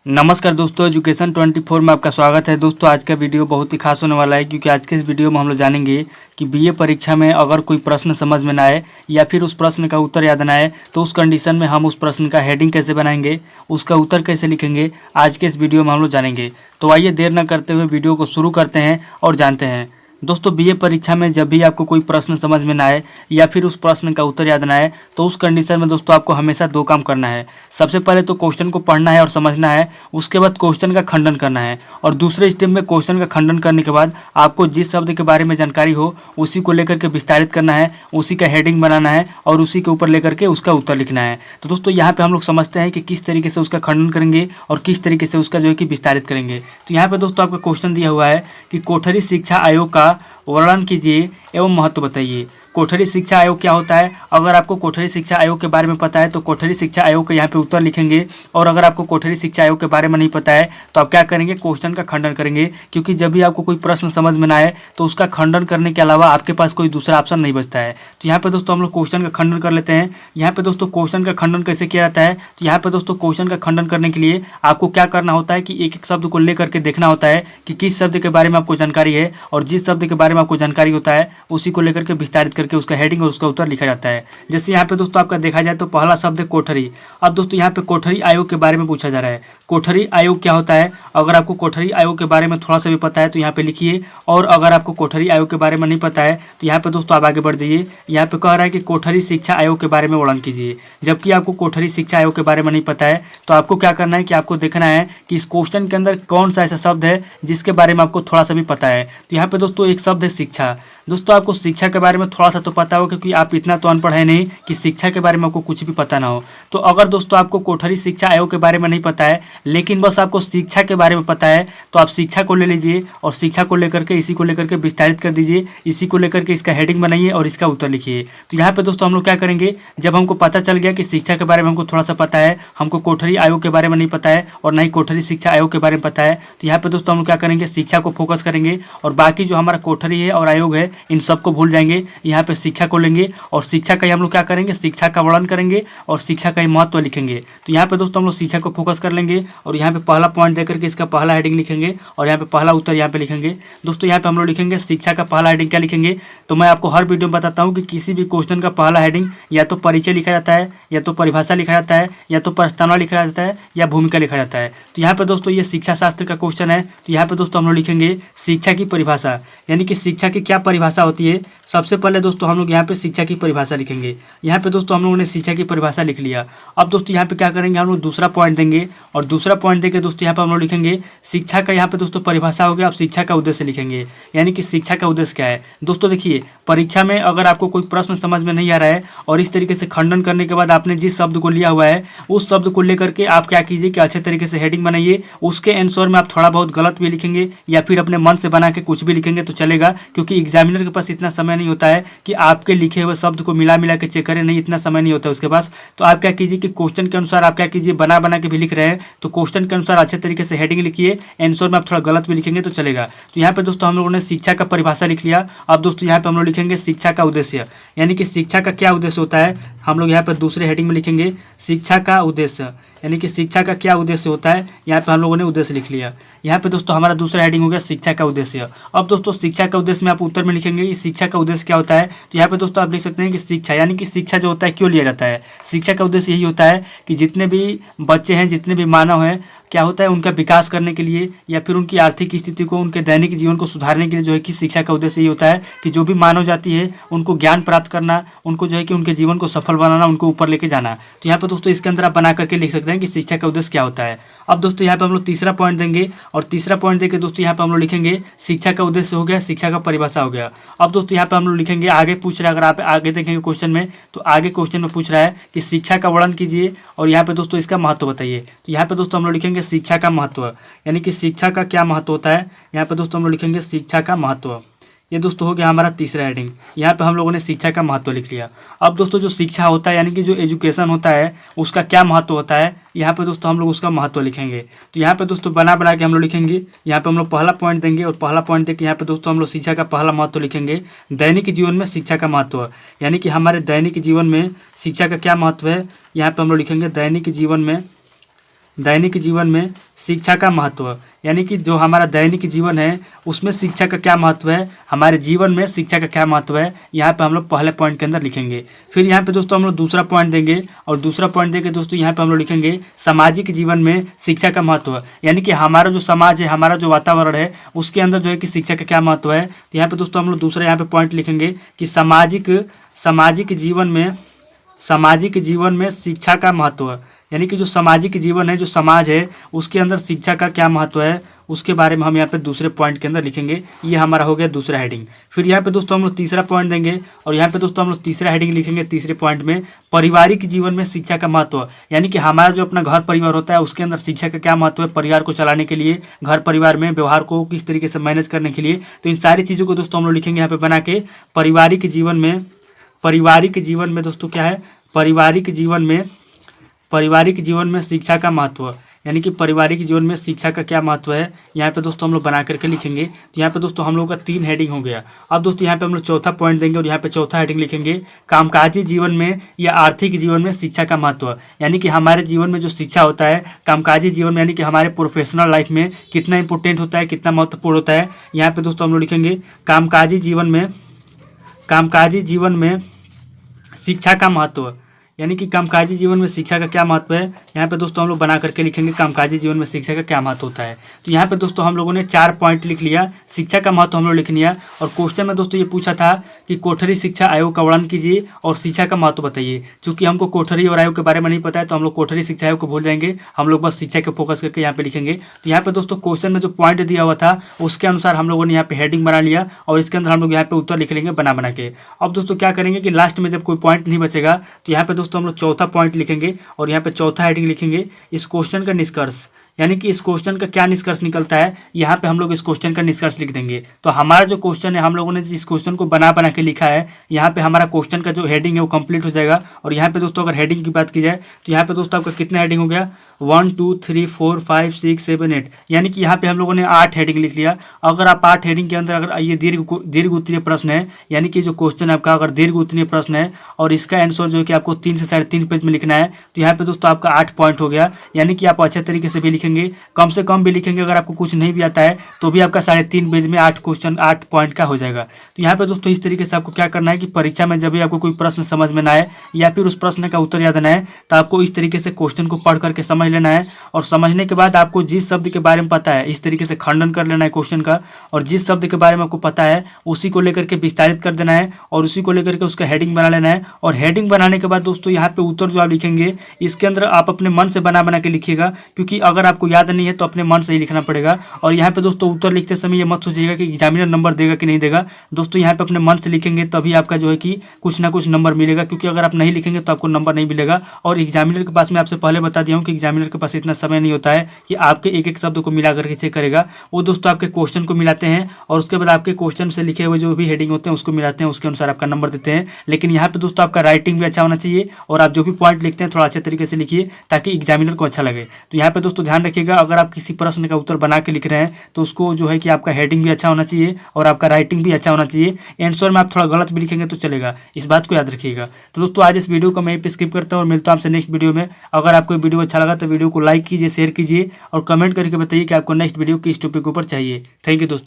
नमस्कार दोस्तों, एजुकेशन 24 में आपका स्वागत है। दोस्तों आज का वीडियो बहुत ही खास होने वाला है क्योंकि आज के इस वीडियो में हम लोग जानेंगे कि बीए परीक्षा में अगर कोई प्रश्न समझ में ना आए या फिर उस प्रश्न का उत्तर याद ना आए तो उस कंडीशन में हम उस प्रश्न का हेडिंग कैसे बनाएंगे, उसका उत्तर कैसे लिखेंगे, आज के इस वीडियो में हम लोग जानेंगे। तो आइए देर न करते हुए वीडियो को शुरू करते हैं और जानते हैं। दोस्तों बीए परीक्षा में जब भी आपको कोई प्रश्न समझ में ना आए या फिर उस प्रश्न का उत्तर याद ना आए तो उस कंडीशन में दोस्तों आपको हमेशा दो काम करना है। सबसे पहले तो क्वेश्चन को पढ़ना है और समझना है, उसके बाद क्वेश्चन का खंडन करना है और दूसरे स्टेप में क्वेश्चन का खंडन करने के बाद आपको जिस शब्द के बारे में जानकारी हो उसी को लेकर के विस्तारित करना है, उसी का हेडिंग बनाना है और उसी के ऊपर लेकर के उसका उत्तर लिखना है। तो दोस्तों यहाँ पे हम लोग समझते हैं कि किस तरीके से उसका खंडन करेंगे और किस तरीके से उसका जो है कि विस्तारित करेंगे। तो यहाँ पे दोस्तों आपका क्वेश्चन दिया हुआ है कि कोठरी शिक्षा आयोग का वर्णन कीजिए एवं महत्व बताइए। कोठरी शिक्षा आयोग क्या होता है? अगर आपको कोठरी शिक्षा आयोग के बारे में पता है तो कोठरी शिक्षा आयोग के यहाँ पे उत्तर लिखेंगे, और अगर आपको कोठरी शिक्षा आयोग के बारे में नहीं पता है तो आप क्या करेंगे, क्वेश्चन का खंडन करेंगे। क्योंकि जब भी आपको कोई प्रश्न समझ में ना आए तो उसका खंडन करने के अलावा आपके पास कोई दूसरा ऑप्शन नहीं बचता है। तो यहाँ पे दोस्तों हम लोग क्वेश्चन का खंडन कर लेते हैं। यहाँ पे दोस्तों क्वेश्चन का खंडन कैसे किया जाता है? तो यहाँ पे दोस्तों क्वेश्चन का खंडन करने के लिए आपको क्या करना होता है कि एक एक शब्द को लेकर के देखना होता है कि किस शब्द के बारे में आपको जानकारी है, और जिस शब्द के बारे में आपको जानकारी होता है उसी को लेकर के विस्तारित करके उसका हेडिंग और उसका उत्तर लिखा जाता है। जैसे यहाँ पे दोस्तों आपका देखा जाए तो पहला शब्द है कोठरी। अब दोस्तों यहाँ पे कोठरी आयोग के बारे में पूछा जा रहा है। कोठरी आयोग क्या होता है? अगर आपको कोठरी आयोग के बारे में थोड़ा सा भी पता है तो यहाँ पे लिखिए, और अगर आपको कोठरी आयोग के बारे में नहीं पता है तो यहाँ पे दोस्तों आप आगे बढ़ जाइए। यहाँ पे कह रहा है कि कोठरी शिक्षा आयोग के बारे में वर्णन कीजिए। जबकि आपको कोठरी शिक्षा आयोग के बारे में नहीं पता है तो आपको क्या करना है कि आपको देखना है कि इस क्वेश्चन के अंदर कौन सा ऐसा शब्द है जिसके बारे में आपको थोड़ा सा भी पता है। तो यहाँ पे दोस्तों एक शब्द है शिक्षा। दोस्तों आपको शिक्षा के बारे में थोड़ा सा तो पता हो, क्योंकि आप इतना तो अनपढ़ है नहीं कि शिक्षा के बारे में आपको कुछ भी पता ना हो। तो अगर दोस्तों आपको कोठरी शिक्षा आयोग के बारे में नहीं पता है लेकिन बस आपको शिक्षा के बारे में पता है तो आप शिक्षा को ले लीजिए और शिक्षा को लेकर के इसी को लेकर के विस्तारित कर दीजिए, इसी को लेकर के इसका हेडिंग बनाइए और इसका उत्तर लिखिए। तो यहाँ पे दोस्तों हम लोग क्या करेंगे, जब हमको पता चल गया कि शिक्षा के बारे में हमको थोड़ा सा पता है, हमको कोठरी आयोग के बारे में नहीं पता है और ना ही कोठरी शिक्षा आयोग के बारे में पता है, तो यहाँ पे दोस्तों हम लोग क्या करेंगे, शिक्षा को फोकस करेंगे और बाकी जो हमारा कोठरी है और आयोग है इन सबको भूल जाएंगे। यहाँ पे शिक्षा को लेंगे और शिक्षा का ही हम लोग क्या करेंगे, शिक्षा का वर्णन करेंगे और शिक्षा का ही महत्व लिखेंगे। तो यहाँ पे दोस्तों हम लोग शिक्षा को फोकस कर लेंगे और यहाँ पे पहला पॉइंट देकर के इसका पहला हेडिंग लिखेंगे और यहाँ पे पहला उत्तर यहाँ पे लिखेंगे। दोस्तों यहाँ पे हम लोग लिखेंगे शिक्षा का पहला हेडिंग क्या लिखेंगे, तो मैं आपको हर वीडियो में बताता हूँ कि किसी भी क्वेश्चन का पहला हेडिंग या तो परिचय लिखा जाता है, या तो परिभाषा लिखा जाता है, या तो प्रस्तावना लिखा जाता है, या भूमिका लिखा जाता है। तो यहाँ पे दोस्तों ये शिक्षा शास्त्र का क्वेश्चन है, तो यहाँ पे दोस्तों हम लोग लिखेंगे शिक्षा की परिभाषा, यानी कि शिक्षा की क्या परिभाषा होती है। सबसे पहले दोस्तों हम लोग यहाँ पे शिक्षा की परिभाषा लिखेंगे। यहाँ पे दोस्तों हम लोगों ने शिक्षा की परिभाषा लिख लिया। अब दोस्तों यहाँ पे क्या करेंगे, हम लोग दूसरा पॉइंट देंगे और दूसरा पॉइंट देके दोस्तों यहाँ पे हम लोग लिखेंगे शिक्षा का, यहाँ पे दोस्तों परिभाषा हो गया। अब शिक्षा का उद्देश्य लिखेंगे, यानी कि शिक्षा का उद्देश्य क्या है। दोस्तों देखिए, परीक्षा में अगर आपको कोई प्रश्न समझ में नहीं आ रहा है और इस तरीके से खंडन करने के बाद आपने जिस शब्द को लिया हुआ है उस शब्द को लेकर के आप क्या कीजिए कि अच्छे तरीके से हेडिंग बनाइए। उसके आंसर में आप थोड़ा बहुत गलत भी लिखेंगे या फिर अपने मन से बना के कुछ भी लिखेंगे तो चलेगा, क्योंकि एग्जामिनर के पास इतना समय नहीं होता है कि आपके लिखे हुए शब्द को मिला मिला के चेक करें, नहीं, इतना समय नहीं होता है उसके पास। तो आप क्या कीजिए कि क्वेश्चन के अनुसार आप क्या कीजिए, बना बना के भी लिख रहे हैं तो क्वेश्चन के अनुसार अच्छे तरीके से हेडिंग लिखिए, आंसर में आप थोड़ा गलत भी लिखेंगे तो चलेगा। तो यहाँ पे दोस्तों हम लोगों ने शिक्षा का परिभाषा लिख लिया। अब दोस्तों यहाँ पे हम लोग लिखेंगे शिक्षा का उद्देश्य, यानी कि शिक्षा का क्या उद्देश्य होता है। हम लोग यहाँ पे दूसरे हेडिंग में लिखेंगे शिक्षा का उद्देश्य, यानी कि शिक्षा का क्या उद्देश्य होता है। यहाँ पे हम लोगों ने उद्देश्य लिख लिया। यहाँ पे दोस्तों हमारा दूसरा हेडिंग हो गया शिक्षा का उद्देश्य। अब दोस्तों शिक्षा का उद्देश्य में आप उत्तर में लिखेंगे कि शिक्षा का उद्देश्य क्या होता है। तो यहाँ पे दोस्तों आप लिख सकते हैं कि शिक्षा, यानी कि शिक्षा जो होता है क्यों लिया जाता है। शिक्षा का उद्देश्य यही होता है कि जितने भी बच्चे हैं, जितने भी मानव हैं, क्या होता है, उनका विकास करने के लिए या फिर उनकी आर्थिक स्थिति को, उनके दैनिक जीवन को सुधारने के लिए जो है कि शिक्षा का उद्देश्य यही होता है कि जो भी मानव जाति है उनको ज्ञान प्राप्त करना, उनको जो है कि उनके जीवन को सफल बनाना, उनको ऊपर लेके जाना। तो यहाँ पे दोस्तों इसके अंदर आप बना करके लिख सकते हैं कि शिक्षा का उद्देश्य क्या होता है। अब दोस्तों यहाँ पे हम लोग तीसरा पॉइंट देंगे और तीसरा पॉइंट देके दोस्तों यहाँ पे हम लोग लिखेंगे शिक्षा का उद्देश्य हो गया, शिक्षा का परिभाषा हो गया। अब दोस्तों यहाँ पे हम लोग लिखेंगे, आगे पूछ रहा है, अगर आप आगे देखेंगे क्वेश्चन में तो आगे क्वेश्चन में पूछ रहा है कि शिक्षा का वर्णन कीजिए और यहाँ पे दोस्तों इसका महत्व बताइए। तो यहाँ पे दोस्तों हम लोग लिखेंगे शिक्षा का महत्व, यानी कि शिक्षा का क्या महत्व होता है। यहाँ पे दोस्तों हम लोग लिखेंगे शिक्षा का महत्व। ये दोस्तों हो गया हमारा तीसरा हेडिंग। यहाँ पे हम लोगों ने शिक्षा का महत्व लिख लिया। अब दोस्तों जो शिक्षा होता है, यानी कि जो एजुकेशन होता है, उसका क्या महत्व होता है, यहाँ पे दोस्तों हम लोग उसका महत्व लिखेंगे। तो यहाँ पे दोस्तों बना बना के हम लोग लिखेंगे। यहाँ पे हम लोग पहला पॉइंट देंगे और पहला पॉइंट देके यहाँ पे दोस्तों हम लोग शिक्षा का पहला महत्व लिखेंगे, दैनिक जीवन में शिक्षा का महत्व, यानी कि हमारे दैनिक जीवन में शिक्षा का क्या महत्व है। यहाँ पे हम लोग लिखेंगे दैनिक जीवन में दैनिक जीवन में शिक्षा का महत्व, यानी कि जो हमारा दैनिक जीवन है उसमें शिक्षा का क्या महत्व है, हमारे जीवन में शिक्षा का क्या महत्व है, यहाँ पे हम लोग पहले पॉइंट के अंदर लिखेंगे। फिर यहाँ पे दोस्तों हम लोग दूसरा पॉइंट देंगे, और दूसरा पॉइंट देके दोस्तों यहाँ पे हम लोग लिखेंगे सामाजिक जीवन में शिक्षा का महत्व, यानी कि हमारा जो समाज है, हमारा जो वातावरण है, उसके अंदर जो है कि शिक्षा का क्या महत्व है। तो यहाँ पे दोस्तों हम लोग दूसरा यहाँ पे पॉइंट लिखेंगे कि सामाजिक जीवन में शिक्षा का महत्व, यानी कि जो सामाजिक जीवन है, जो समाज है, उसके अंदर शिक्षा का क्या महत्व है, उसके बारे में हम यहाँ पे दूसरे पॉइंट के अंदर लिखेंगे। ये हमारा हो गया दूसरा हेडिंग। फिर यहाँ पे दोस्तों हम लोग तीसरा पॉइंट देंगे, और यहाँ पे दोस्तों हम लोग तीसरा हेडिंग लिखेंगे तीसरे पॉइंट में पारिवारिक जीवन में शिक्षा का महत्व, यानी कि हमारा जो अपना घर परिवार होता है उसके अंदर शिक्षा का क्या महत्व है, परिवार को चलाने के लिए, घर परिवार में व्यवहार को किस तरीके से मैनेज करने के लिए। तो इन सारी चीज़ों को दोस्तों हम लोग लिखेंगे यहाँ पे बना के। पारिवारिक जीवन में दोस्तों क्या है, पारिवारिक जीवन में शिक्षा का महत्व, यानी कि पारिवारिक जीवन में शिक्षा का क्या महत्व है, यहाँ पे दोस्तों हम लोग बना करके लिखेंगे। तो यहाँ पे दोस्तों हम लोगों का 3 हेडिंग हो गया। अब दोस्तों यहाँ पे हम लोग चौथा पॉइंट देंगे, और यहाँ पे चौथा हेडिंग लिखेंगे कामकाजी जीवन में या आर्थिक जीवन में शिक्षा का महत्व, यानी कि हमारे जीवन में जो शिक्षा होता है कामकाजी जीवन में, यानी कि हमारे प्रोफेशनल लाइफ में कितना इंपॉर्टेंट होता है, कितना महत्वपूर्ण होता है। यहाँ पे दोस्तों हम लोग लिखेंगे कामकाजी जीवन में शिक्षा का महत्व, यानी कि कामकाजी जीवन में शिक्षा का क्या महत्व है। यहाँ पे दोस्तों हम लोग बना करके लिखेंगे कामकाजी जीवन में शिक्षा का क्या महत्व होता है। तो यहाँ पे दोस्तों हम लोगों ने 4 पॉइंट लिख लिया, शिक्षा का महत्व हम लोग लिख लिया। और क्वेश्चन में दोस्तों ये पूछा था कि कोठरी शिक्षा आयोग का वर्णन कीजिए और शिक्षा का महत्व बताइए। चूँकि हमको कोठरी और आयोग के बारे में नहीं पता है तो हम लोग कोठरी शिक्षा आयोग को भूल जाएंगे, हम लोग बस शिक्षा के फोकस करके यहाँ पे लिखेंगे। तो यहाँ पे दोस्तों क्वेश्चन में जो पॉइंट दिया हुआ था उसके अनुसार हम लोगों ने यहाँ पे हेडिंग बना लिया, और इसके अंदर हम लोग यहाँ पे उत्तर लिख लेंगे बना के। अब दोस्तों क्या करेंगे कि लास्ट में जब कोई पॉइंट नहीं बचेगा तो यहाँ पे दोस्तों हम लोग चौथा पॉइंट लिखेंगे, और यहाँ पे चौथा हेडिंग लिखेंगे इस क्वेश्चन का निष्कर्ष, यानी कि इस क्वेश्चन का क्या निष्कर्ष निकलता है, यहाँ पे हम लोग इस क्वेश्चन का निष्कर्ष लिख देंगे। तो हमारा जो क्वेश्चन है, हम लोगों ने जिस क्वेश्चन को बना के लिखा है, यहाँ पे हमारा क्वेश्चन का जो हेडिंग है वो कंप्लीट हो जाएगा। और यहाँ पे दोस्तों अगर हेडिंग की बात की जाए तो यहाँ पे दोस्तों आपका कितना हेडिंग हो गया, 1 2 3 4 5 6 7 8, यानी कि यहाँ पे हम लोगों ने 8 हेडिंग लिख लिया। अगर आप 8 हेडिंग के अंदर अगर ये दीर्घ उत्तरीय प्रश्न है, यानी कि जो क्वेश्चन आपका अगर दीर्घ उत्तरीय प्रश्न है और इसका आंसर जो है कि आपको 3 से 3.5 पेज में लिखना है, तो यहाँ पे दोस्तों आपका 8 पॉइंट हो गया। यानी कि आप अच्छे तरीके से भी लिखेंगे, कम से कम भी लिखेंगे, अगर आपको कुछ नहीं भी आता है तो भी आपका 3.5 पेज में 8 क्वेश्चन 8 पॉइंट का हो जाएगा। तो यहाँ पे दोस्तों इस तरीके से आपको क्या करना है कि परीक्षा में जब भी आपको कोई प्रश्न समझ में ना आए या फिर उस प्रश्न का उत्तर याद ना आए, तो आपको इस तरीके से क्वेश्चन को पढ़ करके समझ लेना है, और समझने के बाद आपको जिस शब्द के बारे में पता है इस तरीके से खंडन कर लेना है क्वेश्चन का, और जिस शब्द के बारे में आपको पता है उसी को लेकर के विस्तारित कर देना है, और उसी को लेकर के उसका हेडिंग बना लेना है। और हेडिंग बनाने के बाद दोस्तों यहाँ पे उत्तर जो आप लिखेंगे इसके अंदर आप अपने मन से बना के लिखिएगा, क्योंकि अगर आपको याद नहीं है तो अपने मन से ही लिखना पड़ेगा। और यहाँ पे दोस्तों उत्तर लिखते समय ये मत सोचिएगा कि एग्जामिनर नंबर देगा कि नहीं देगा। दोस्तों यहाँ पे अपने मन से लिखेंगे तभी आपका जो है कि कुछ ना कुछ नंबर मिलेगा, क्योंकि अगर आप नहीं लिखेंगे तो आपको नंबर नहीं मिलेगा। और एग्जामिनर के पास मैं आपसे पहले बता दिया हूँ कि एग्जामिनर के पास इतना समय नहीं होता है कि आपके एक एक शब्द को मिला करके चेक करेगा। वो दोस्तों आपके क्वेश्चन को मिलाते हैं और उसके बाद आपके क्वेश्चन से लिखे हुए जो भी हेडिंग होते हैं उसको मिलाते हैं, उसके अनुसार आपका नंबर देते हैं। लेकिन यहाँ पे दोस्तों आपका राइटिंग भी अच्छा होना चाहिए, और आप जो भी पॉइंट लिखते हैं थोड़ा अच्छे तरीके से लिखिए ताकि एग्जामिनर को अच्छा लगे। तो यहाँ पे दोस्तों ध्यान रखिएगा, अगर आप किसी प्रश्न का उत्तर बना के लिख रहे हैं तो उसको जो है कि आपका हेडिंग भी अच्छा होना चाहिए और आपका राइटिंग भी अच्छा होना चाहिए। आंसर में आप थोड़ा गलत भी लिखेंगे तो चलेगा, इस बात को याद रखिएगा। तो दोस्तों आज इस वीडियो को मैं पे स्किप करता हूँ और मिलता हूँ आपसे नेक्स्ट वीडियो में। अगर आपको वीडियो अच्छा लगा तो वीडियो को लाइक कीजिए, शेयर कीजिए और कमेंट करके बताइए कि आपको नेक्स्ट वीडियो किस टॉपिक के ऊपर चाहिए। थैंक यू दोस्तों।